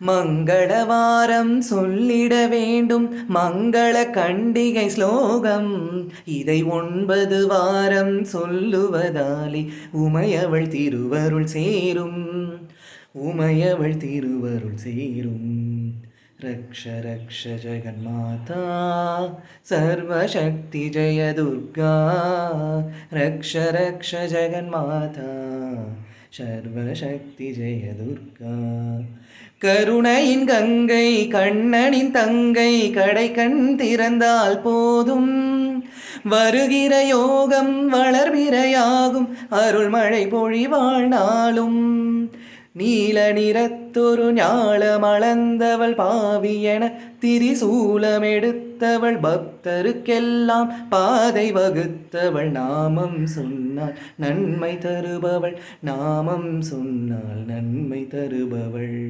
மங்களவாரம் சொல்லிட வேண்டும் மங்கள கண்டிகை ஸ்லோகம். இதை 9 வாரம் சொல்லுவதாலே உமையவள் திருவருள் சேரும். உமையவள் திருவருள் சேரும். ரக்ஷ ரக்ஷ ஜெகன்மாதா சர்வசக்தி ஜெய துர்கா. ரக்ஷ ரக்ஷ ஜெகன்மாதா சர்வசக்தி ஜெய துர்கா. கருணையின் கங்கை கண்ணனின் தங்கை கடை கண் திறந்தால் போதும். வருகிற யோகம் வளர்பிறையாகும் அருள்மழை பொழிவாழ் நாளும். நீல நிறத்தொரு ஞாலமளந்தவள் பாவியென திரிசூலம் எடுத்தவள் பக்தருக்கெல்லாம் பாதை வகுத்தவள். நாமம் சொன்னால் நன்மை தருபவள். நாமம் சொன்னால் நன்மை தருபவள்.